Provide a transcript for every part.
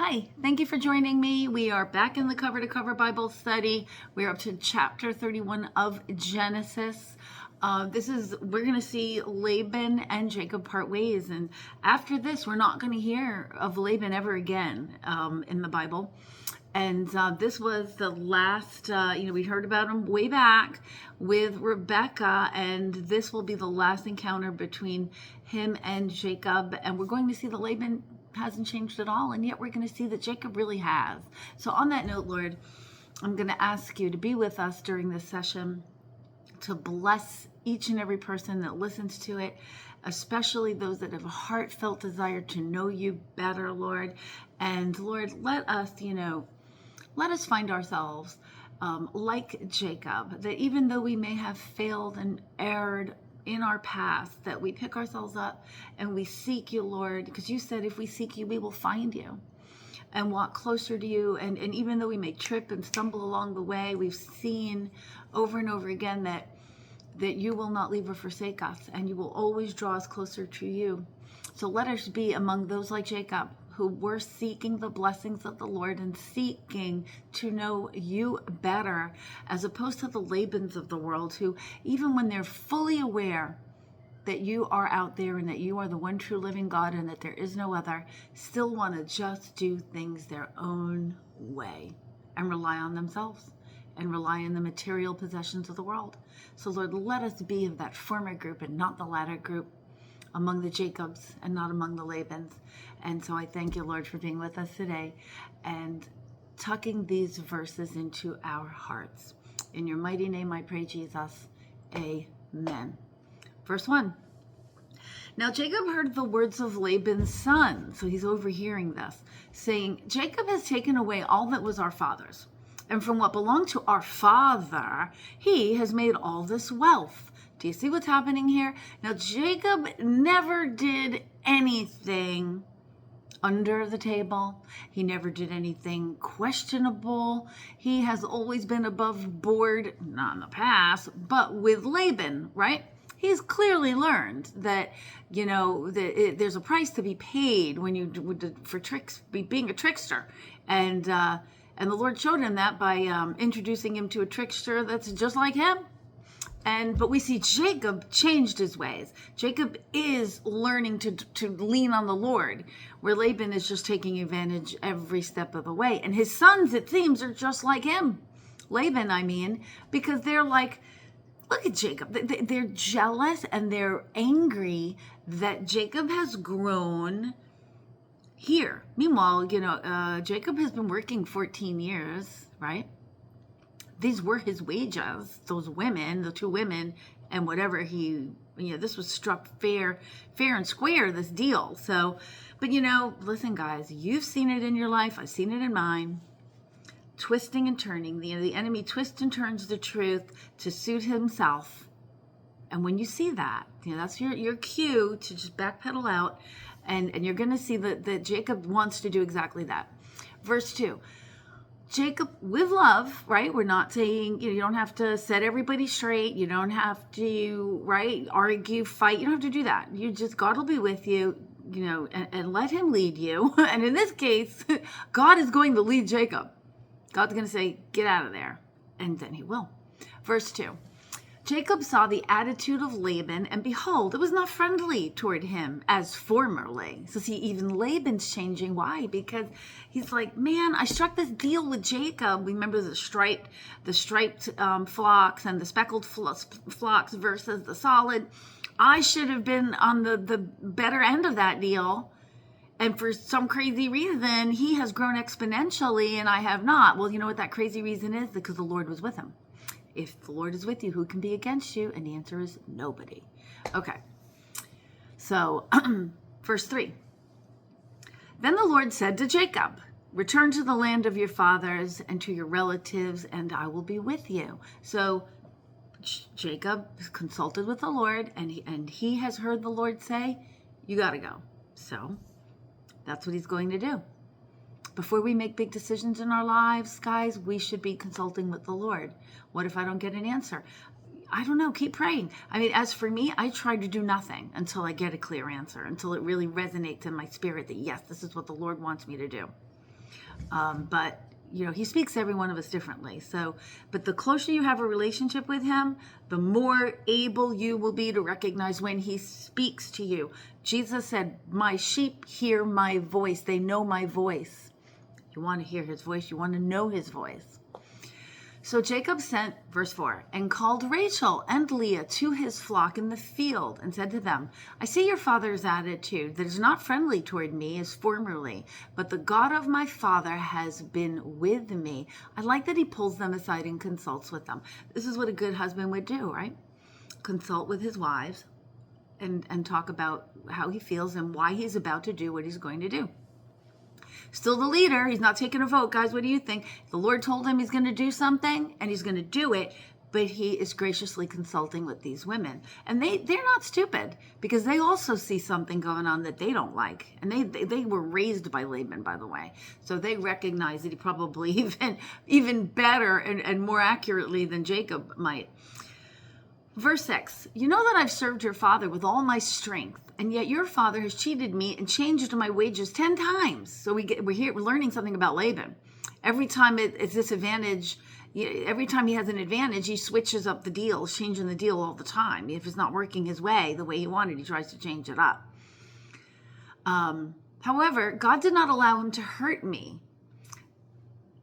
Hi, thank you for joining me. We are back in the cover to cover Bible study. We're up to chapter 31 of Genesis. We're going to see Laban and Jacob part ways. And after this, we're not going to hear of Laban ever again in the Bible. And this was the last, we heard about him way back with Rebecca, and this will be the last encounter between him and Jacob. And we're going to see that Laban hasn't changed at all, and yet we're going to see that Jacob really has. So on that note, Lord, I'm going to ask you to be with us during this session, to bless each and every person that listens to it, especially those that have a heartfelt desire to know you better, Lord. And Lord, let us find ourselves like Jacob, that even though we may have failed and erred in our past, that we pick ourselves up and we seek you, Lord, because you said if we seek you, we will find you and walk closer to you. And even though we may trip and stumble along the way, we've seen over and over again that you will not leave or forsake us, and you will always draw us closer to you. So let us be among those like Jacob, who were seeking the blessings of the Lord and seeking to know you better, as opposed to the Labans of the world, who, even when they're fully aware that you are out there and that you are the one true living God and that there is no other, still want to just do things their own way and rely on themselves and rely on the material possessions of the world. So Lord, let us be of that former group and not the latter group, among the Jacobs and not among the Labans. And so I thank you, Lord, for being with us today and tucking these verses into our hearts. In your mighty name I pray, Jesus. Amen. Verse 1. Now Jacob heard the words of Laban's son, so he's overhearing this, saying, Jacob has taken away all that was our father's, and from what belonged to our father, he has made all this wealth. Do you see what's happening here? Now, Jacob never did anything under the table. He never did anything questionable. He has always been above board, not in the past, but with Laban, right? He's clearly learned that, there's a price to be paid when being a trickster. And the Lord showed him that by introducing him to a trickster that's just like him. But we see Jacob changed his ways. Jacob is learning to lean on the Lord, where Laban is just taking advantage every step of the way. And his sons, it seems, are just like him. Laban, I mean, because they're like, look at Jacob. They're jealous and they're angry that Jacob has grown here. Meanwhile, Jacob has been working 14 years, right? These were his wages, those women, the two women, and whatever this was struck fair and square, this deal. So, but listen, guys, you've seen it in your life. I've seen it in mine. Twisting and turning. The enemy twists and turns the truth to suit himself. And when you see that, that's your cue to just backpedal out. And you're going to see that Jacob wants to do exactly that. Verse 2. Jacob, with love, right? We're not saying, you don't have to set everybody straight. You don't have to, right, argue, fight. You don't have to do that. God will be with you, and let him lead you. And in this case, God is going to lead Jacob. God's going to say, get out of there. And then he will. Verse 2. Jacob saw the attitude of Laban, and behold, it was not friendly toward him as formerly. So see, even Laban's changing. Why? Because he's like, man, I struck this deal with Jacob. Remember the striped flocks and the speckled flocks versus the solid. I should have been on the better end of that deal. And for some crazy reason, he has grown exponentially and I have not. Well, you know what that crazy reason is? Because the Lord was with him. If the Lord is with you, who can be against you? And the answer is nobody. Okay. So, verse 3. Then the Lord said to Jacob, return to the land of your fathers and to your relatives, and I will be with you. So, Jacob consulted with the Lord, and he has heard the Lord say, you got to go. So, that's what he's going to do. Before we make big decisions in our lives, guys, we should be consulting with the Lord. What if I don't get an answer? I don't know. Keep praying. I mean, as for me, I try to do nothing until I get a clear answer, until it really resonates in my spirit that, yes, this is what the Lord wants me to do. But he speaks to every one of us differently. So, but the closer you have a relationship with him, the more able you will be to recognize when he speaks to you. Jesus said, my sheep hear my voice. They know my voice. You want to hear his voice. You want to know his voice. So Jacob sent, verse 4, and called Rachel and Leah to his flock in the field and said to them, I see your father's attitude that is not friendly toward me as formerly, but the God of my father has been with me. I like that he pulls them aside and consults with them. This is what a good husband would do, right? Consult with his wives and talk about how he feels and why he's about to do what he's going to do. Still the leader. He's not taking a vote. Guys, what do you think? The Lord told him he's going to do something, and he's going to do it, but he is graciously consulting with these women. And they're not stupid, because they also see something going on that they don't like. And they were raised by Laban, by the way. So they recognize that he probably even better and more accurately than Jacob might. Verse 6, you know that I've served your father with all my strength, and yet your father has cheated me and changed my wages 10 times. So we're learning something about Laban. Every time it's disadvantage, every time he has an advantage, he switches up the deal, changing the deal all the time. If it's not working his way, the way he wanted, he tries to change it up. However, God did not allow him to hurt me.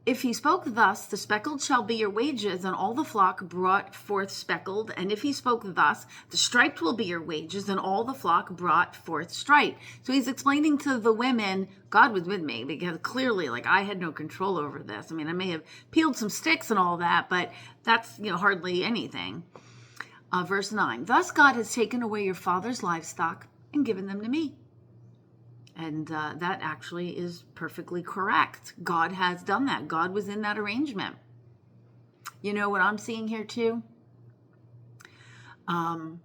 If he spoke thus, the speckled shall be your wages, and all the flock brought forth speckled. And if he spoke thus, the striped will be your wages, and all the flock brought forth striped. So he's explaining to the women, God was with me, because clearly, I had no control over this. I mean, I may have peeled some sticks and all that, but that's, hardly anything. Verse 9, thus God has taken away your father's livestock and given them to me. And that actually is perfectly correct. God has done that. God was in that arrangement. You know what I'm seeing here too? I'm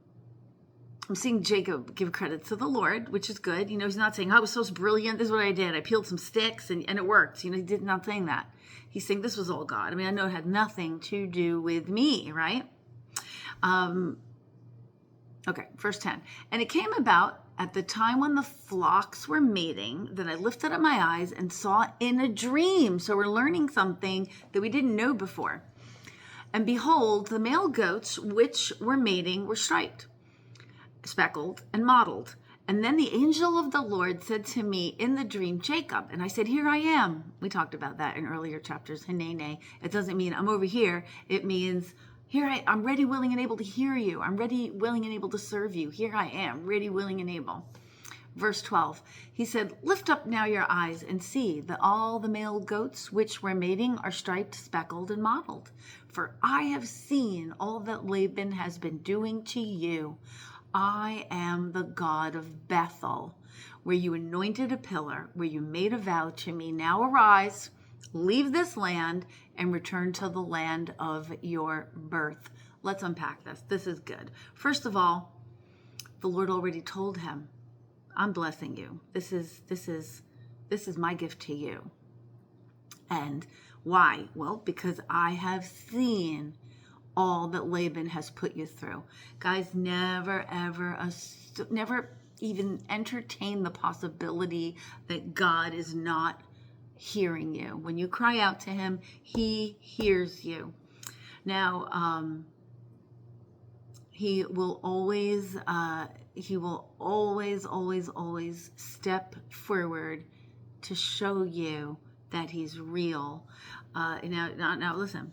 seeing Jacob give credit to the Lord, which is good. He's not saying, I was so brilliant. This is what I did. I peeled some sticks and it worked. He did not saying that. He's saying this was all God. I mean, I know it had nothing to do with me, right? Okay, verse 10. And it came about at the time when the flocks were mating that I lifted up my eyes and saw in a dream. So we're learning something that we didn't know before. And behold, the male goats which were mating were striped, speckled, and mottled. And then the angel of the Lord said to me in the dream, Jacob. And I said, here I am. We talked about that in earlier chapters. Hinene. It doesn't mean I'm over here. It means I'm ready, willing, and able to hear you. I'm ready, willing, and able to serve you. Here I am, ready, willing, and able. Verse 12, he said, lift up now your eyes and see that all the male goats which were mating are striped, speckled, and mottled. For I have seen all that Laban has been doing to you. I am the God of Bethel, where you anointed a pillar, where you made a vow to me. Now arise, leave this land, and return to the land of your birth. Let's unpack this. This is good. First of all, the Lord already told him, I'm blessing you. This is my gift to you. And why? Well, because I have seen all that Laban has put you through. Guys, never even entertain the possibility that God is not hearing you. When you cry out to him, he hears you. Now, he will always step forward to show you that he's real. Now listen,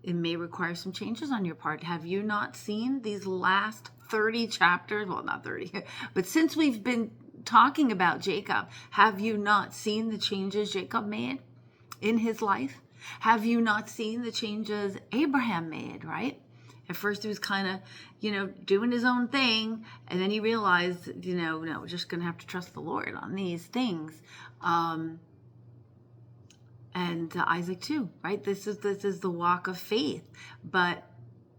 it may require some changes on your part. Have you not seen these last 30 chapters? Well, not 30, but since we've been talking about Jacob, have you not seen the changes Jacob made in his life? Have you not seen the changes Abraham made, right? At first he was kind of, doing his own thing. And then he realized, no, we're just going to have to trust the Lord on these things. And Isaac too, right? This is the walk of faith. But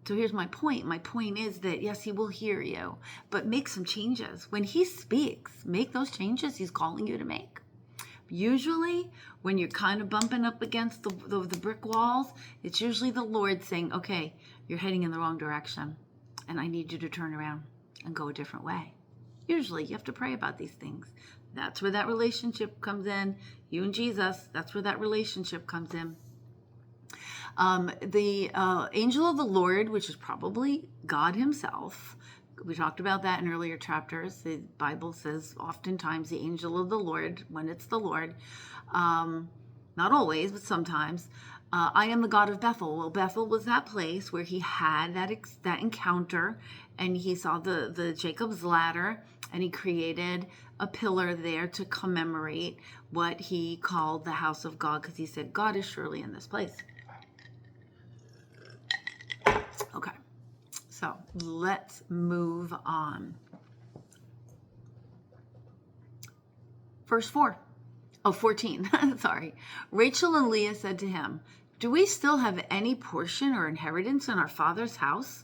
so here's my point. My point is that, yes, he will hear you, but make some changes. When he speaks, make those changes he's calling you to make. Usually, when you're kind of bumping up against the brick walls, it's usually the Lord saying, okay, you're heading in the wrong direction, and I need you to turn around and go a different way. Usually, you have to pray about these things. That's where that relationship comes in. You and Jesus, that's where that relationship comes in. The angel of the Lord, which is probably God himself. We talked about that in earlier chapters. The Bible says oftentimes the angel of the Lord, when it's the Lord. Not always, but sometimes. I am the God of Bethel. Well, Bethel was that place where he had that encounter, and he saw the Jacob's ladder, and he created a pillar there to commemorate what he called the house of God, because he said, God is surely in this place. Okay, so let's move on. Verse 14. Sorry. Rachel and Leah said to him, do we still have any portion or inheritance in our father's house?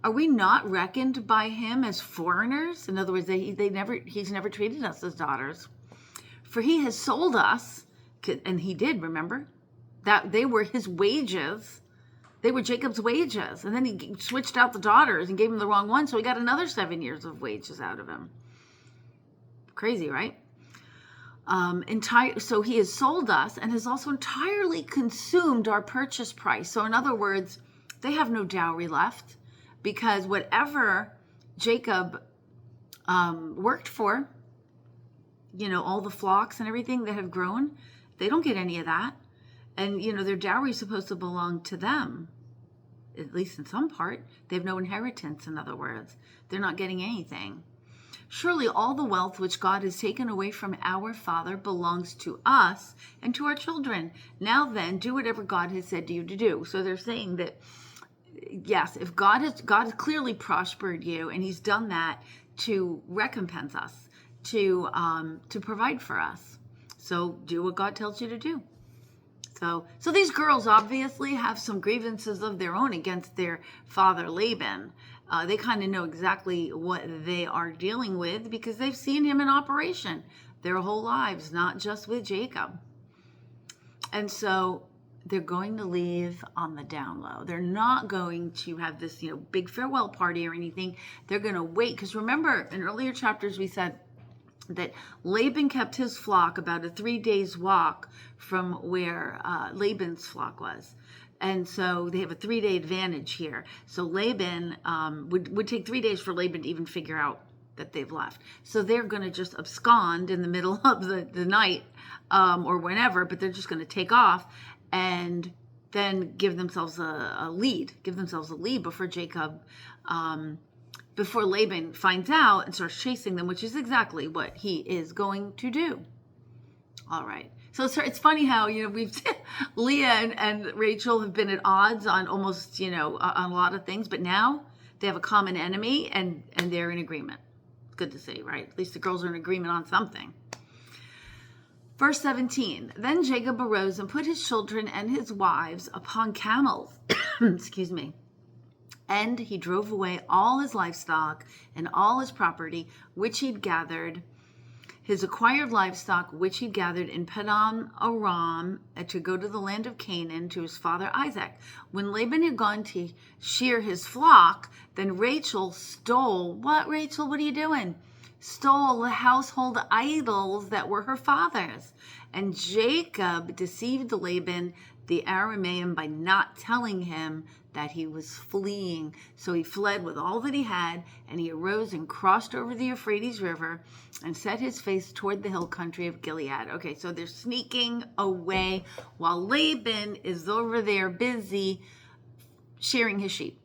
Are we not reckoned by him as foreigners? In other words, he's never treated us as daughters. For he has sold us, and he did, remember? That they were his wages. They were Jacob's wages. And then he switched out the daughters and gave him the wrong one, so he got another 7 years of wages out of him. Crazy, right? So he has sold us and has also entirely consumed our purchase price. So in other words, they have no dowry left, because whatever Jacob worked for, all the flocks and everything that have grown, they don't get any of that. And, their dowry is supposed to belong to them, at least in some part. They have no inheritance, in other words. They're not getting anything. Surely all the wealth which God has taken away from our father belongs to us and to our children. Now then, do whatever God has said to you to do. So they're saying that, yes, if God has clearly prospered you, and he's done that to recompense us, to provide for us. So do what God tells you to do. So these girls obviously have some grievances of their own against their father Laban. They kind of know exactly what they are dealing with because they've seen him in operation their whole lives, not just with Jacob. And so they're going to leave on the down low. They're not going to have this, big farewell party or anything. They're going to wait. Because remember, in earlier chapters, we said that Laban kept his flock about a 3 days walk from where Laban's flock was. And so they have a 3-day advantage here. So Laban would take 3 days for Laban to even figure out that they've left. So they're going to just abscond in the middle of the night or whenever, but they're just going to take off and then give themselves a lead before Jacob, before Laban finds out and starts chasing them, which is exactly what he is going to do. All right. So it's funny how, we've Leah and Rachel have been at odds on almost, on a lot of things, but now they have a common enemy and they're in agreement. Good to see, right? At least the girls are in agreement on something. Verse 17, then Jacob arose and put his children and his wives upon camels, excuse me, and he drove away all his livestock and all his property, which he'd gathered, his acquired livestock, which he gathered in Paddan Aram, to go to the land of Canaan to his father Isaac. When Laban had gone to shear his flock, then Rachel stole. What, Rachel? What are you doing? Stole the household idols that were her father's. And Jacob deceived Laban the Aramean by not telling him that he was fleeing. So he fled with all that he had, and he arose and crossed over the Euphrates River and set his face toward the hill country of Gilead. Okay, so they're sneaking away while Laban is over there busy shearing his sheep.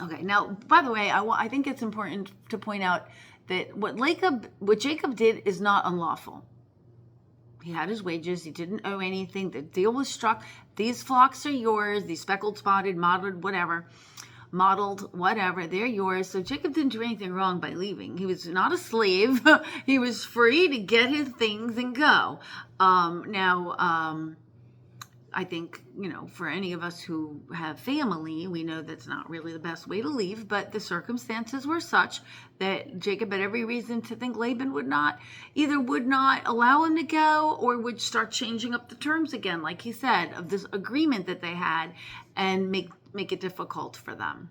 Okay, now, by the way, I think it's important to point out that what Jacob did is not unlawful. He had his wages. He didn't owe anything. The deal was struck. These flocks are yours. These speckled, spotted, mottled, whatever. They're yours. So Jacob didn't do anything wrong by leaving. He was not a slave. He was free to get his things and go. I think, for any of us who have family, we know that's not really the best way to leave, but the circumstances were such that Jacob had every reason to think Laban would not allow him to go or would start changing up the terms again, like he said, of this agreement that they had and make it difficult for them.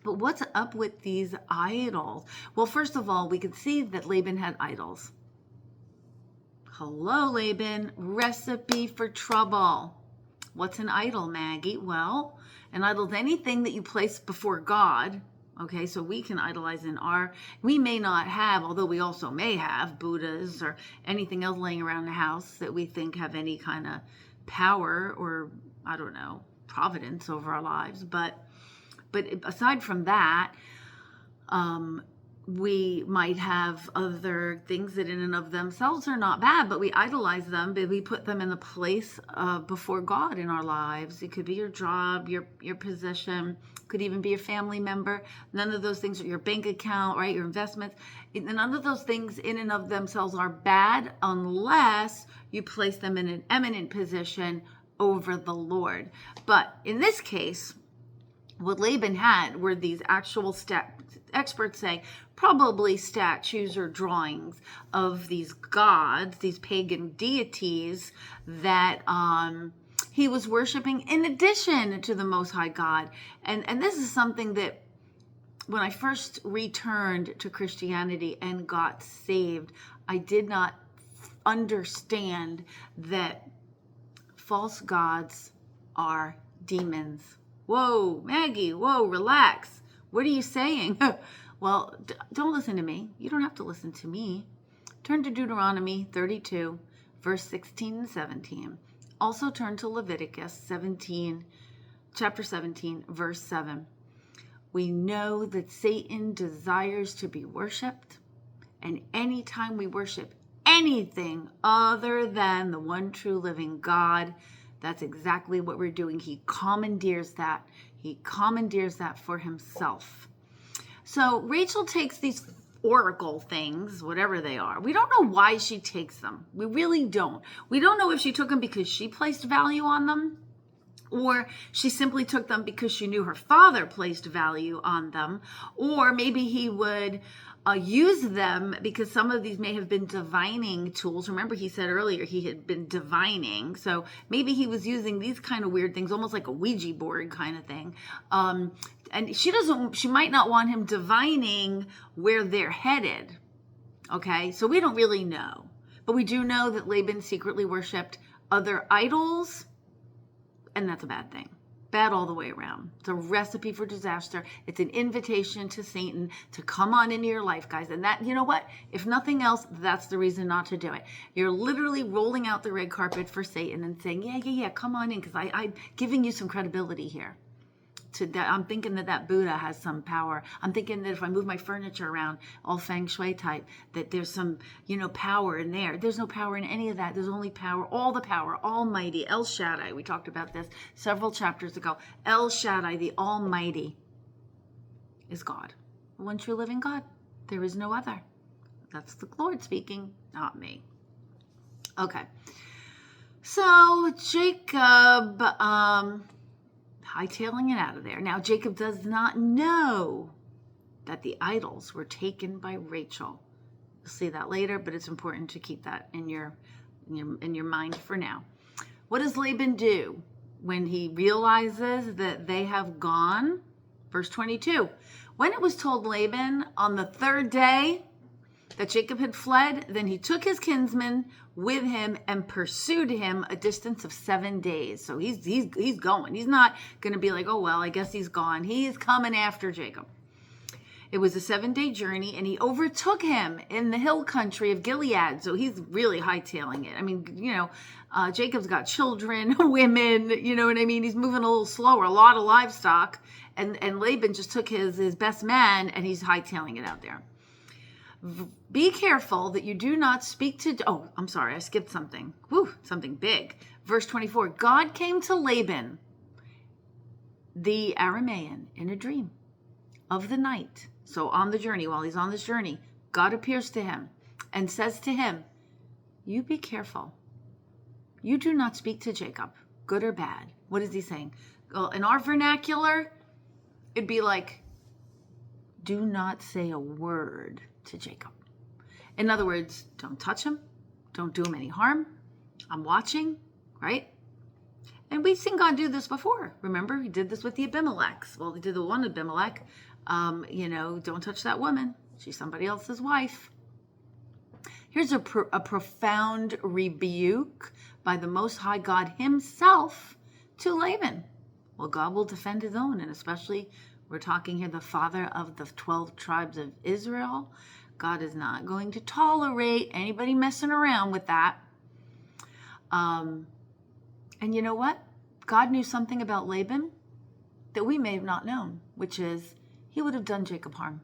But what's up with these idols? Well, first of all, we could see that Laban had idols. Hello, Laban. Recipe for trouble. What's an idol, Maggie? Well, an idol is anything that you place before God. Okay, so we can idolize we may not have, although we also may have Buddhas or anything else laying around the house that we think have any kind of power or, I don't know, providence over our lives. But aside from that, we might have other things that in and of themselves are not bad, but we idolize them, but we put them in the place before God in our lives. It could be your job, your position, could even be your family member. None of those things are your bank account, right? Your investments. None of those things in and of themselves are bad unless you place them in an eminent position over the Lord. But in this case, what Laban had were these actual experts say probably statues or drawings of these gods, these pagan deities that he was worshiping in addition to the Most High God. And this is something that when I first returned to Christianity and got saved, I did not understand that false gods are demons. Whoa, Maggie, whoa, relax. What are you saying? Well, don't listen to me. You don't have to listen to me. Turn to Deuteronomy 32, verse 16 and 17. Also turn to Leviticus chapter 17, verse 7. We know that Satan desires to be worshipped, and anytime we worship anything other than the one true living God, that's exactly what we're doing. He commandeers that. He commandeers that for himself. So Rachel takes these oracle things, whatever they are. We don't know why she takes them. We really don't. We don't know if she took them because she placed value on them, or she simply took them because she knew her father placed value on them, or maybe he would use them because some of these may have been divining tools. Remember, he said earlier he had been divining, so maybe he was using these kind of weird things, almost like a Ouija board kind of thing. And she might not want him divining where they're headed. Okay, so we don't really know, but we do know that Laban secretly worshipped other idols, and that's a bad thing. Bad all the way around. It's a recipe for disaster. It's an invitation to Satan to come on into your life, guys. And that, you know what? If nothing else, that's the reason not to do it. You're literally rolling out the red carpet for Satan and saying, yeah, come on in, because I'm giving you some credibility here. I'm thinking that Buddha has some power. I'm thinking that if I move my furniture around, all feng shui type, that there's some, power in there. There's no power in any of that. There's only power, all the power, Almighty, El Shaddai. We talked about this several chapters ago. El Shaddai, the Almighty, is God. The one true living God. There is no other. That's the Lord speaking, not me. Okay. So Jacob, hightailing it out of there. Now, Jacob does not know that the idols were taken by Rachel. You'll see that later, but it's important to keep that in your mind for now. What does Laban do when he realizes that they have gone? Verse 22. When it was told Laban on the third day that Jacob had fled, then he took his kinsmen with him and pursued him a distance of 7 days. So he's going. He's not going to be like, oh, well, I guess he's gone. He's coming after Jacob. It was a 7-day journey, and he overtook him in the hill country of Gilead. So he's really hightailing it. I mean, Jacob's got children, women, you know what I mean? He's moving a little slower, a lot of livestock. And Laban just took his best man, and he's hightailing it out there. Be careful that you do not speak to... Oh, I'm sorry, I skipped something. Something big. Verse 24, God came to Laban, the Aramean, in a dream of the night. So on the journey, while he's on this journey, God appears to him and says to him, you be careful. You do not speak to Jacob, good or bad. What is he saying? Well, in our vernacular, it'd be like, do not say a word to Jacob. In other words, don't touch him. Don't do him any harm. I'm watching, right? And we've seen God do this before. Remember, he did this with the Abimelechs. Well, he did the one Abimelech. Don't touch that woman. She's somebody else's wife. Here's a profound rebuke by the Most High God himself to Laban. Well, God will defend his own, and especially we're talking here the father of the 12 tribes of Israel. God is not going to tolerate anybody messing around with that. And you know what? God knew something about Laban that we may have not known, which is he would have done Jacob harm.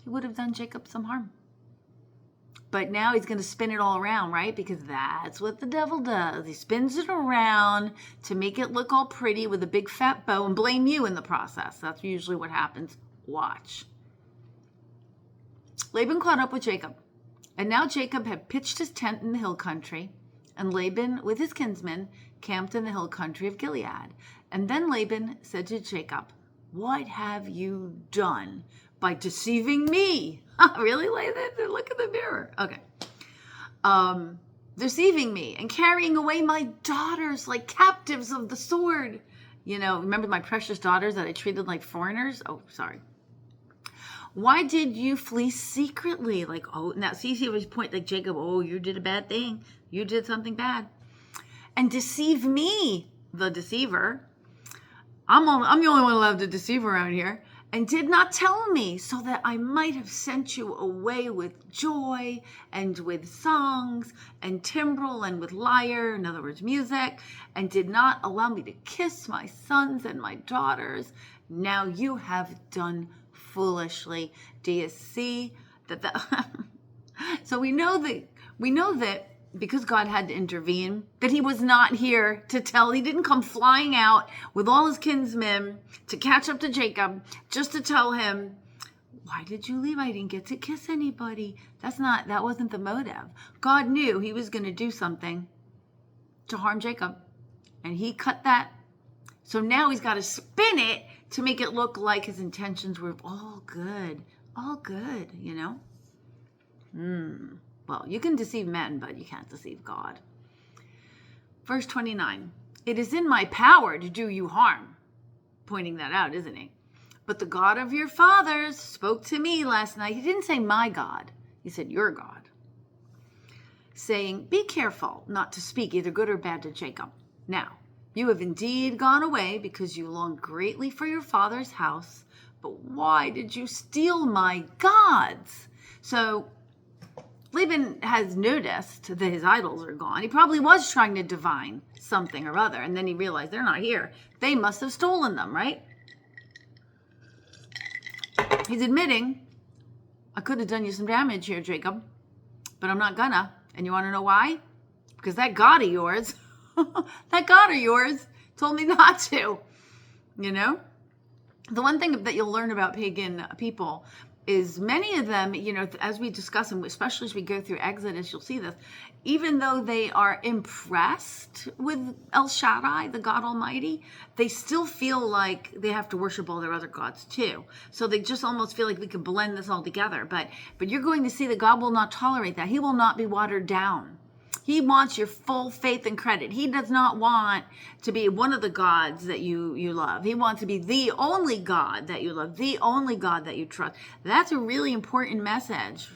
He would have done Jacob some harm. But now he's going to spin it all around, right? Because that's what the devil does. He spins it around to make it look all pretty with a big fat bow and blame you in the process. That's usually what happens. Watch. Laban caught up with Jacob. And now Jacob had pitched his tent in the hill country, and Laban with his kinsmen camped in the hill country of Gilead. And then Laban said to Jacob, "What have you done by deceiving me?" Really, Laban? Look in the mirror. Okay. Deceiving me and carrying away my daughters like captives of the sword. Remember my precious daughters that I treated like foreigners? Oh, sorry. Why did you flee secretly? Now see, he was point like Jacob, you did a bad thing. You did something bad. And deceive me, the deceiver. I'm the only one allowed to deceive around here. And did not tell me, so that I might have sent you away with joy and with songs and timbrel and with lyre, in other words, music, and did not allow me to kiss my sons and my daughters. Now you have done foolishly. Do you see that? So we know that because God had to intervene, that he was not here to tell. He didn't come flying out with all his kinsmen to catch up to Jacob just to tell him, "Why did you leave? I didn't get to kiss anybody." That wasn't the motive. God knew he was going to do something to harm Jacob, and he cut that. So now he's got to spin it to make it look like his intentions were all good, Well, you can deceive men, but you can't deceive God. Verse 29, "It is in my power to do you harm." Pointing that out, isn't he? "But the God of your fathers spoke to me last night." He didn't say my God. He said your God. "Saying, be careful not to speak either good or bad to Jacob. Now, you have indeed gone away because you long greatly for your father's house. But why did you steal my gods?" So Laban has noticed that his idols are gone. He probably was trying to divine something or other, and then he realized they're not here. They must have stolen them, right? He's admitting, "I could have done you some damage here, Jacob, but I'm not gonna." And you want to know why? Because that God of yours, told me not to. The one thing that you'll learn about pagan people is many of them, as we discuss them, especially as we go through Exodus, you'll see this, even though they are impressed with El Shaddai, the God Almighty, they still feel like they have to worship all their other gods too. So they just almost feel like we can blend this all together. But you're going to see that God will not tolerate that. He will not be watered down. He wants your full faith and credit. He does not want to be one of the gods that you love. He wants to be the only God that you love, the only God that you trust. That's a really important message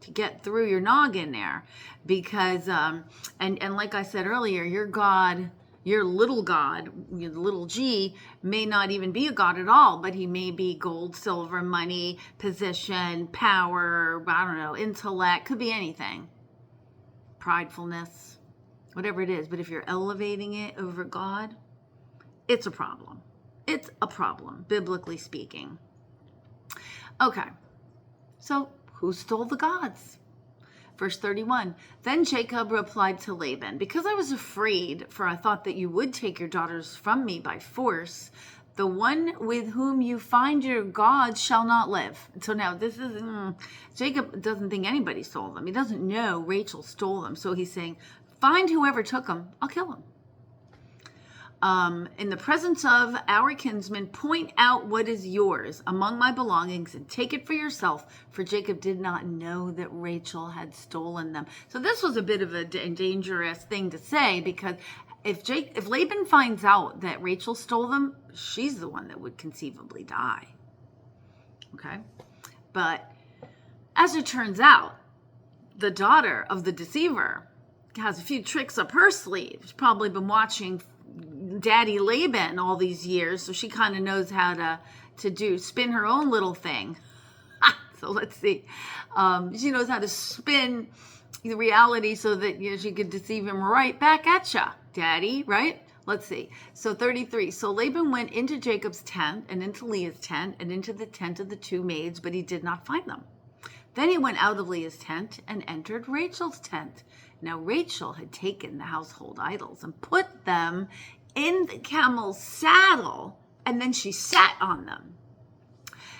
to get through your noggin there, because and like I said earlier, your God, your little God, your little G, may not even be a God at all, but he may be gold, silver, money, position, power, I don't know, intellect, could be anything. Pridefulness, whatever it is. But if you're elevating it over God, it's a problem. It's a problem, biblically speaking. Okay, so who stole the gods? Verse 31, "Then Jacob replied to Laban, because I was afraid, for I thought that you would take your daughters from me by force. The one with whom you find your gods shall not live." So now this is, Jacob doesn't think anybody stole them. He doesn't know Rachel stole them. So he's saying, find whoever took them, I'll kill him. "In the presence of our kinsmen, point out what is yours among my belongings and take it for yourself, for Jacob did not know that Rachel had stolen them." So this was a bit of a dangerous thing to say, because if Laban finds out that Rachel stole them, she's the one that would conceivably die. Okay. But as it turns out, the daughter of the deceiver has a few tricks up her sleeve. She's probably been watching Daddy Laban all these years, so she kind of knows how to spin her own little thing. So let's see. She knows how to spin the reality so that she could deceive him right back at you, Daddy, right? Let's see. So 33. So Laban went into Jacob's tent and into Leah's tent and into the tent of the two maids, but he did not find them. Then he went out of Leah's tent and entered Rachel's tent. Now Rachel had taken the household idols and put them in the camel's saddle, and then she sat on them.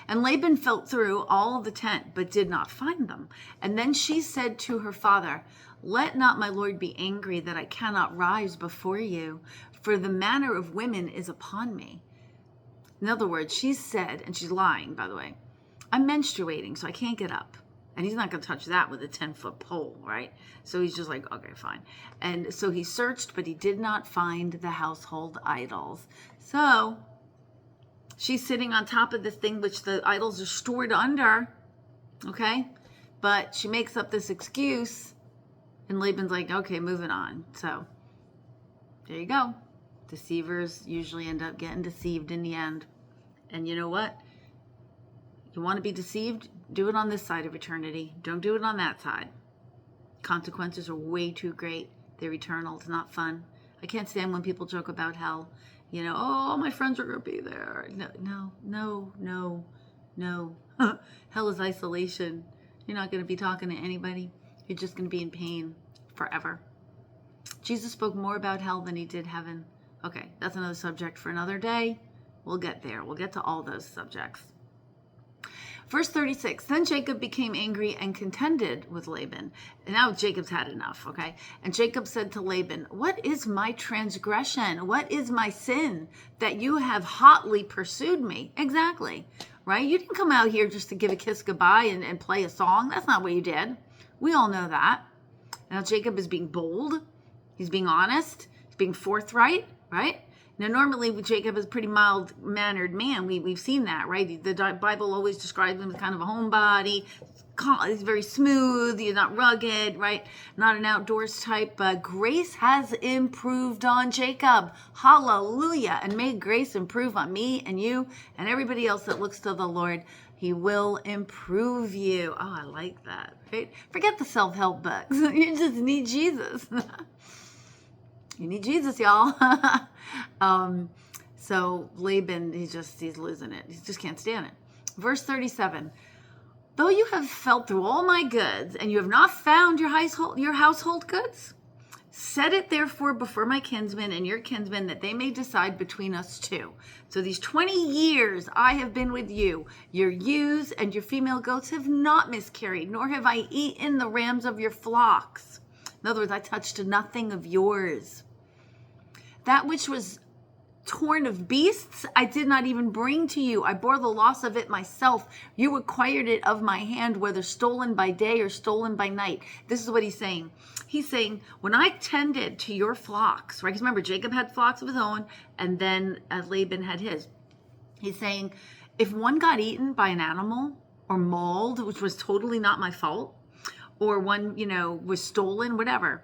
And Laban felt through all the tent, but did not find them. And then she said to her father, "Let not my lord be angry that I cannot rise before you, for the manner of women is upon me." In other words, she said, and she's lying, by the way, "I'm menstruating, so I can't get up." And he's not going to touch that with a 10-foot pole, right? So he's just like, okay, fine. And so he searched, but he did not find the household idols. So she's sitting on top of this thing, which the idols are stored under, okay? But she makes up this excuse, and Laban's like, okay, moving on. So there you go. Deceivers usually end up getting deceived in the end. And you know what? You want to be deceived? Do it on this side of eternity. Don't do it on that side. Consequences are way too great. They're eternal. It's not fun. I can't stand when people joke about hell. Oh, my friends are going to be there. No. Hell is isolation. You're not going to be talking to anybody. You're just going to be in pain forever. Jesus spoke more about hell than he did heaven. Okay, that's another subject for another day. We'll get there. We'll get to all those subjects. Verse 36, then Jacob became angry and contended with Laban. And now Jacob's had enough, okay? And Jacob said to Laban, "What is my transgression? What is my sin that you have hotly pursued me?" Exactly, right? You didn't come out here just to give a kiss goodbye and play a song. That's not what you did. We all know that. Now Jacob is being bold. He's being honest. He's being forthright, right? Now, normally Jacob is a pretty mild-mannered man. We've seen that, right? The Bible always describes him as kind of a homebody. He's very smooth. He's not rugged, right? Not an outdoors type. But grace has improved on Jacob. Hallelujah. And may grace improve on me and you and everybody else that looks to the Lord. He will improve you. Oh, I like that, right? Forget the self-help books. You just need Jesus. You need Jesus, y'all. So Laban, he's losing it. He just can't stand it. Verse 37, though you have felt through all my goods and you have not found your household goods, set it therefore before my kinsmen and your kinsmen that they may decide between us two. So these 20 years I have been with you. Your ewes and your female goats have not miscarried, nor have I eaten the rams of your flocks. In other words, I touched nothing of yours. That which was torn of beasts, I did not even bring to you. I bore the loss of it myself. You acquired it of my hand, whether stolen by day or stolen by night. This is what he's saying. He's saying, when I tended to your flocks, right? Because remember, Jacob had flocks of his own, and then Laban had his. He's saying, if one got eaten by an animal or mauled, which was totally not my fault, or one, was stolen, whatever,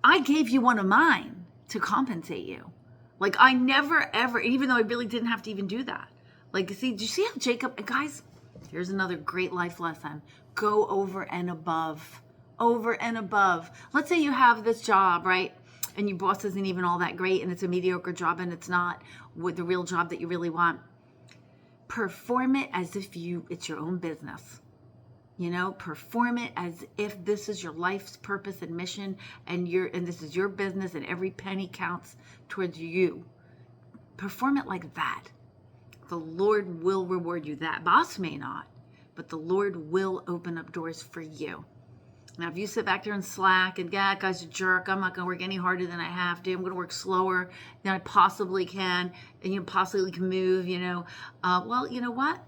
I gave you one of mine to compensate you. Like, I never, ever, even though I really didn't have to even do that. Like, do you see how Jacob, and guys, here's another great life lesson. Go over and above. Over and above. Let's say you have this job, right? And your boss isn't even all that great, and it's a mediocre job, and it's not with the real job that you really want. Perform it as if it's your own business. Perform it as if this is your life's purpose and mission, and this is your business, and every penny counts towards you. Perform it like that. The Lord will reward you. That boss may not, but the Lord will open up doors for you. Now, if you sit back there and slack and, that guy's a jerk, I'm not going to work any harder than I have to. I'm going to work slower than I possibly can, and you possibly can move, well, you know what?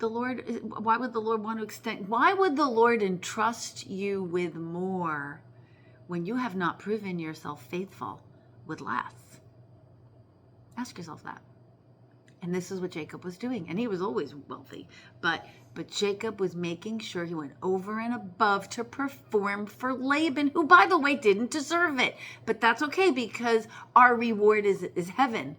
Why would the Lord want to extend? Why would the Lord entrust you with more when you have not proven yourself faithful with less? Ask yourself that. And this is what Jacob was doing. And he was always wealthy. But Jacob was making sure he went over and above to perform for Laban, who, by the way, didn't deserve it. But that's okay, because our reward is heaven.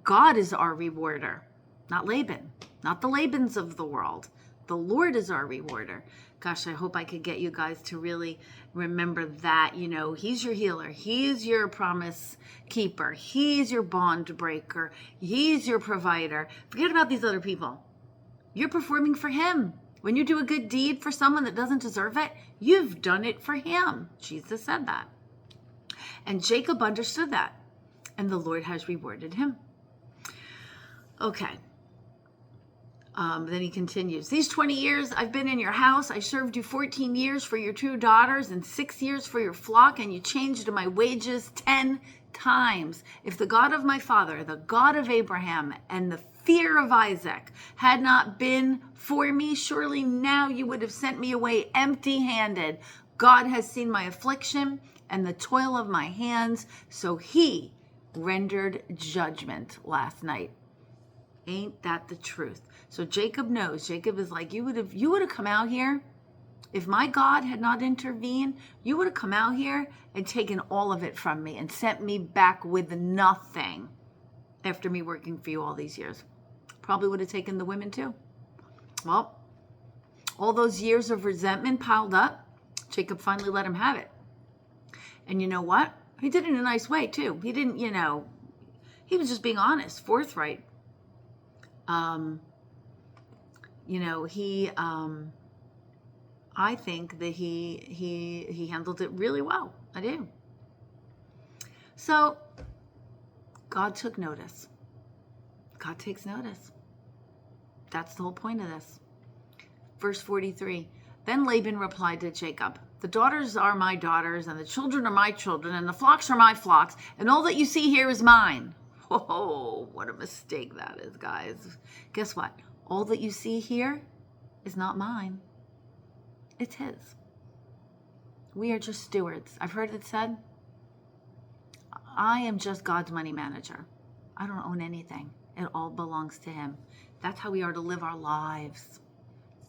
God is our rewarder, not Laban, not the Labans of the world. The Lord is our rewarder. Gosh, I hope I could get you guys to really remember that. He's your healer. He's your promise keeper. He's your bond breaker. He's your provider. Forget about these other people. You're performing for him. When you do a good deed for someone that doesn't deserve it, you've done it for him. Jesus said that. And Jacob understood that. And the Lord has rewarded him. Okay. Then he continues. These 20 years I've been in your house. I served you 14 years for your 2 daughters and 6 years for your flock, and you changed my wages 10 times. If the God of my father, the God of Abraham, and the fear of Isaac had not been for me, surely now you would have sent me away empty-handed. God has seen my affliction and the toil of my hands, so he rendered judgment last night. Ain't that the truth? So Jacob knows. Jacob is like, you would have come out here. If my God had not intervened, you would have come out here and taken all of it from me and sent me back with nothing after me working for you all these years. Probably would have taken the women too. Well, all those years of resentment piled up. Jacob finally let him have it. And you know what? He did it in a nice way too. He didn't, he was just being honest, forthright. I think that he handled it really well. I do. So God took notice. God takes notice. That's the whole point of this. Verse 43. Then Laban replied to Jacob, the daughters are my daughters, and the children are my children, and the flocks are my flocks, and all that you see here is mine. Oh, what a mistake that is, guys. Guess what? All that you see here is not mine. It's his. We are just stewards. I've heard it said, I am just God's money manager. I don't own anything. It all belongs to him. That's how we are to live our lives.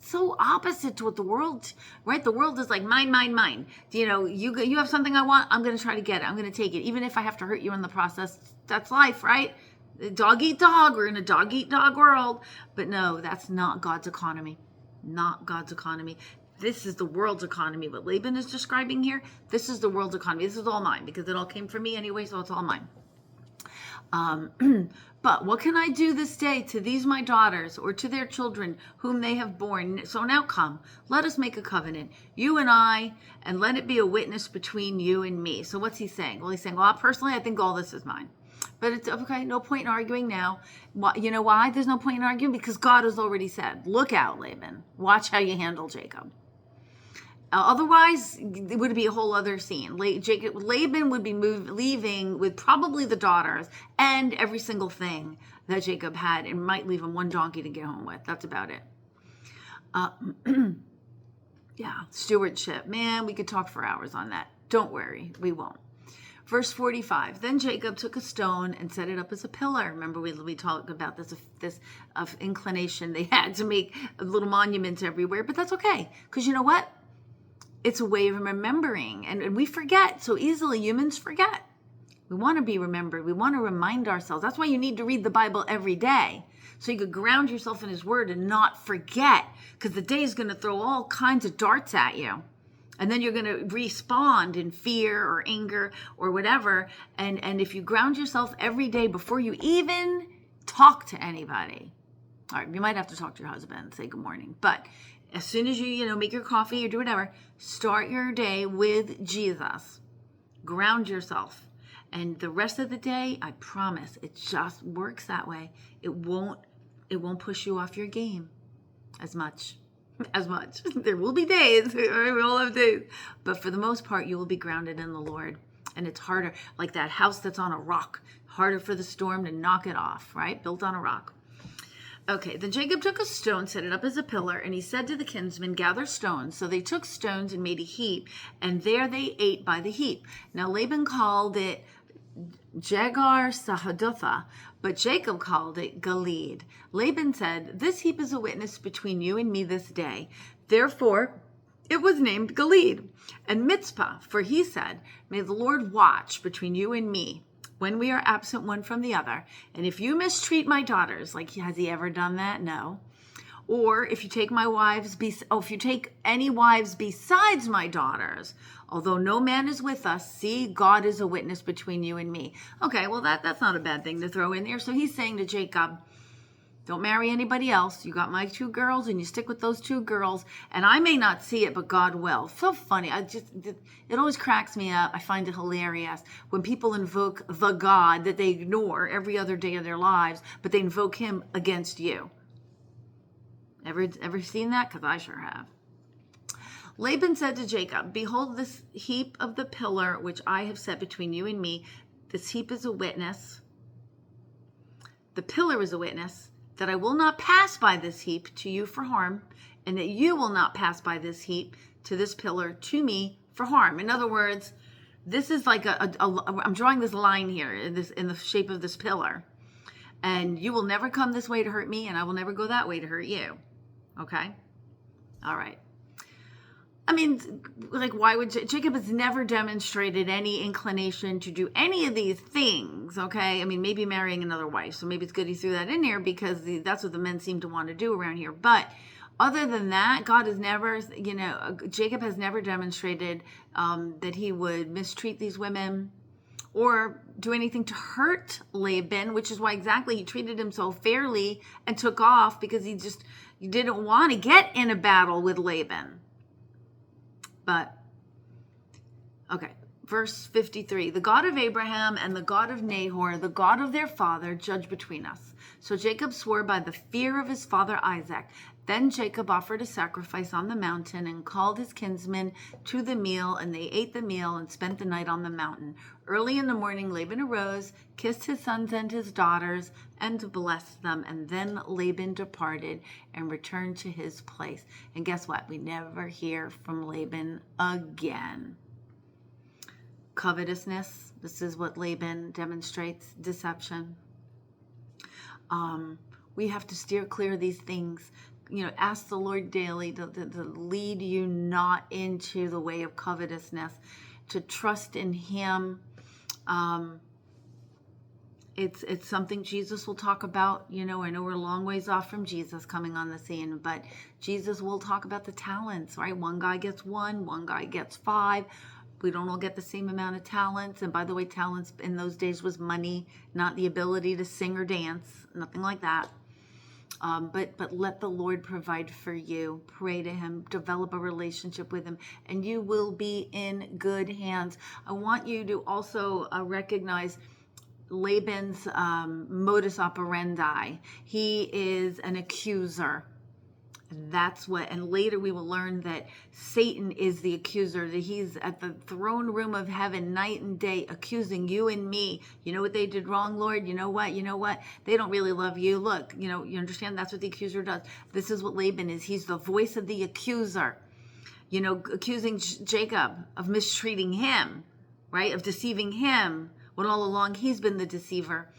So opposite to what the world, right? The world is like mine, mine, mine. You have something I want, I'm going to try to get it. I'm going to take it. Even if I have to hurt you in the process, that's life, right? Dog eat dog. We're in a dog eat dog world. But no, that's not God's economy. Not God's economy. This is the world's economy. What Laban is describing here, this is the world's economy. This is all mine because it all came from me anyway, so it's all mine. But what can I do this day to these my daughters or to their children whom they have borne? So now come, let us make a covenant, you and I, and let it be a witness between you and me. So what's he saying? Well, he's saying, well, personally, I think all this is mine. But it's okay, no point in arguing now. You know why there's no point in arguing? Because God has already said, look out, Laban. Watch how you handle Jacob. Otherwise, it would be a whole other scene. Laban would be leaving with probably the daughters and every single thing that Jacob had, and might leave him one donkey to get home with. That's about it. Yeah, stewardship. Man, we could talk for hours on that. Don't worry, we won't. Verse 45, then Jacob took a stone and set it up as a pillar. Remember, we talked about this of inclination. They had to make little monuments everywhere, but that's okay. Because you know what? It's a way of remembering, and we forget so easily. Humans forget. We want to be remembered. We want to remind ourselves. That's why you need to read the Bible every day, so you could ground yourself in his word and not forget, because the day is going to throw all kinds of darts at you, and then you're going to respond in fear or anger or whatever. And if you ground yourself every day before you even talk to anybody, all right, you might have to talk to your husband and say good morning, but as soon as you make your coffee or do whatever, start your day with Jesus. Ground yourself. And the rest of the day, I promise, it just works that way. It won't push you off your game as much. There will be days, we all have days. But for the most part, you will be grounded in the Lord. And it's harder, like that house that's on a rock. Harder for the storm to knock it off, right? Built on a rock. Okay, then Jacob took a stone, set it up as a pillar, and he said to the kinsmen, gather stones. So they took stones and made a heap, and there they ate by the heap. Now Laban called it Jagar Sahadutha, but Jacob called it Gilead. Laban said, "This heap is a witness between you and me this day." Therefore, it was named Gilead. And Mitzpah, for he said, "May the Lord watch between you and me when we are absent one from the other. And if you mistreat my daughters," like, has he ever done that? No. "Or if you take if you take any wives besides my daughters, although no man is with us, see, God is a witness between you and me." Okay, well, that's not a bad thing to throw in there. So he's saying to Jacob, don't marry anybody else. You got my 2 girls and you stick with those 2 girls. And I may not see it, but God will. So funny. It always cracks me up. I find it hilarious when people invoke the God that they ignore every other day of their lives, but they invoke him against you. Ever seen that? Because I sure have. Laban said to Jacob, "Behold, this heap of the pillar which I have set between you and me. This heap is a witness. The pillar is a witness that I will not pass by this heap to you for harm, and that you will not pass by this heap to this pillar to me for harm." In other words, this is like I'm drawing this line here in the shape of this pillar, and you will never come this way to hurt me, and I will never go that way to hurt you. Okay? All right. I mean, like, why would Jacob has never demonstrated any inclination to do any of these things, okay? I mean, maybe marrying another wife, so maybe it's good he threw that in there because that's what the men seem to want to do around here. But other than that, God has never, Jacob has never demonstrated that he would mistreat these women or do anything to hurt Laban, which is why exactly he treated him so fairly and took off, because he didn't want to get in a battle with Laban. But, okay, verse 53, "The God of Abraham and the God of Nahor, the God of their father, judge between us." So Jacob swore by the fear of his father Isaac. Then Jacob offered a sacrifice on the mountain and called his kinsmen to the meal, and they ate the meal and spent the night on the mountain. Early in the morning, Laban arose, kissed his sons and his daughters, and blessed them. And then Laban departed and returned to his place. And guess what? We never hear from Laban again. Covetousness. This is what Laban demonstrates. Deception. We have to steer clear of these things. Ask the Lord daily to lead you not into the way of covetousness, to trust in him. It's something Jesus will talk about. I know we're a long ways off from Jesus coming on the scene, but Jesus will talk about the talents, right? One guy gets 1, one guy gets 5. We don't all get the same amount of talents. And by the way, talents in those days was money, not the ability to sing or dance, nothing like that. But let the Lord provide for you. Pray to him, develop a relationship with him, and you will be in good hands. I want you to also recognize Laban's modus operandi. He is an accuser. And later we will learn that Satan is the accuser, that he's at the throne room of heaven night and day accusing you and me. You know what they did wrong, Lord? You know what? They don't really love you. Look, you understand that's what the accuser does. This is what Laban is. He's the voice of the accuser, accusing Jacob of mistreating him, right? Of deceiving him when all along he's been the deceiver.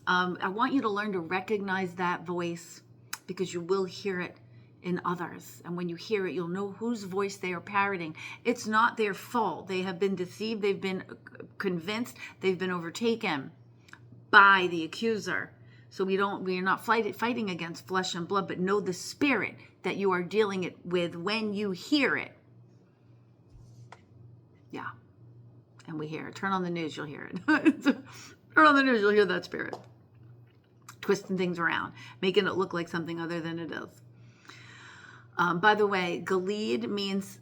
I want you to learn to recognize that voice, because you will hear it in others. And when you hear it, you'll know whose voice they are parroting. It's not their fault. They have been deceived. They've been convinced. They've been overtaken by the accuser. So we are not fighting against flesh and blood, but know the spirit that you are dealing with when you hear it. Yeah. And we hear it. Turn on the news, you'll hear it. Turn on the news, you'll hear that spirit. Twisting things around, making it look like something other than it is. By the way, Gilead means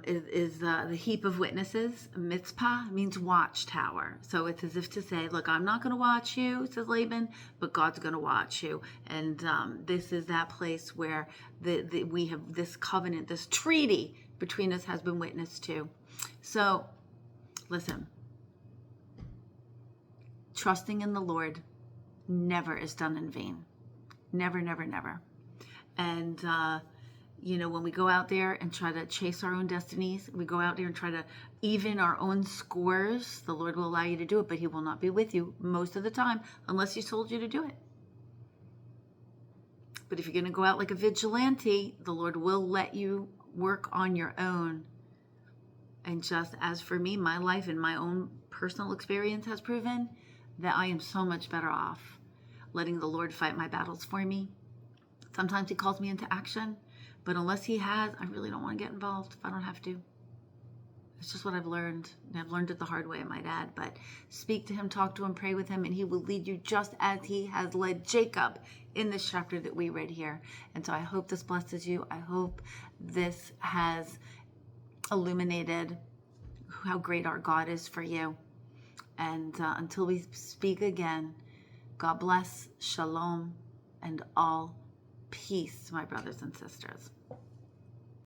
is the heap of witnesses. Mitzpah means watchtower. So it's as if to say, look, I'm not going to watch you, says Laban, but God's going to watch you. And this is that place where we have this covenant, this treaty between us has been witnessed to. So listen, trusting in the Lord never is done in vain. Never, never, never. And When we go out there and try to chase our own destinies, we go out there and try to even our own scores, the Lord will allow you to do it, but he will not be with you most of the time unless he's told you to do it. But if you're going to go out like a vigilante, the Lord will let you work on your own. And just as for me, my life and my own personal experience has proven that I am so much better off letting the Lord fight my battles for me. Sometimes he calls me into action, but unless he has, I really don't want to get involved if I don't have to. It's just what I've learned. And I've learned it the hard way, I might add. But speak to him, talk to him, pray with him, and he will lead you just as he has led Jacob in this chapter that we read here. And so I hope this blesses you. I hope this has illuminated how great our God is for you. And until we speak again, God bless, shalom, and all peace, my brothers and sisters.